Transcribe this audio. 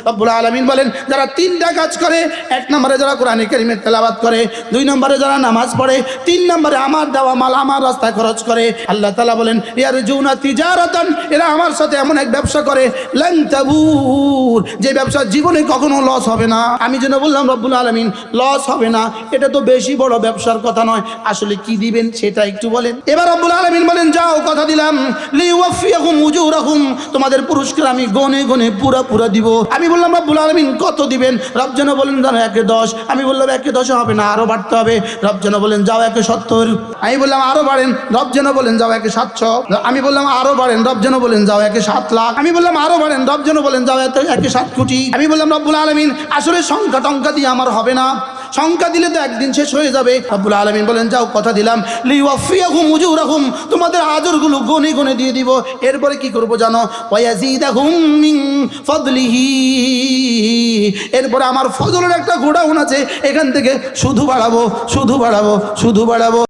রব্বুল আলামিন বলেন যারা তিনটা কাজ করে, এক নম্বরে যারা কোরআন কারীমের তেলাওয়াত করে, দুই নম্বরে যারা নামাজ পড়ে, তিন নম্বরে আমার দেওয়া মাল আমার রাস্তায় খরচ করে, আল্লাহ তাআলা বলেন ইয়ারজুনা তিজারাতান, এরা আমার সাথে এমন এক ব্যবসা করে লান তাবুর, যে ব্যবসা জীবনে কখনো লস হবে না। আমি যেন বললাম রব্বুল আলামিন লস হবে না, এটা তো বেশি বড় ব্যবসার কথা নয়, আসলে কি দিবেন সেটা একটু বলেন। এবার রব্বুল আলামিন বলেন যাও কথা দিলাম লিওয়াফিয়াহুম উজুরাহুম, তোমাদের পুরস্কার আমি গনে গনে পুরা পুরা দিব। আমি বললাম রব্বুল আলামিন কত দিবেন? রব যেন বলেন জানো 1/10। আমি বললাম 1/10 হবে না, আরো বাড়তে হবে। রব যেন বলেন যাও 1/70। আমি বললাম আরো বাড়েন। রব যেন বলেন যাও 1/700। আমি বললাম আরো বাড়েন। রব যেন বলেন যাও 1/7 লাখ। আমি বললাম আরো বাড়েন। রব যেন বলেন যাও 1/7 কোটি। আমি বললাম রব্বুল আলামিন আসলে সংখ্যা টংখ্যা দিয়ে আমার হবে না, সংখ্যা দিলে তো একদিন শেষ হয়ে যাবে। রব্বুল আলামিন বলেন যাও কথা দিলাম লিওয়াফিয়াহুম উজুরাহুম, তোমাদের আজরগুলো গনে গনে দিয়ে দিব। এরপরে কি করব জানো? ওয়ায়াজিদাহুম মিন ফাদলিহি, এরপরে আমার ফজলের একটা গোডাউন আছে, এখান থেকে শুধু বাড়াবো শুধু বাড়াবো শুধু বাড়াবো।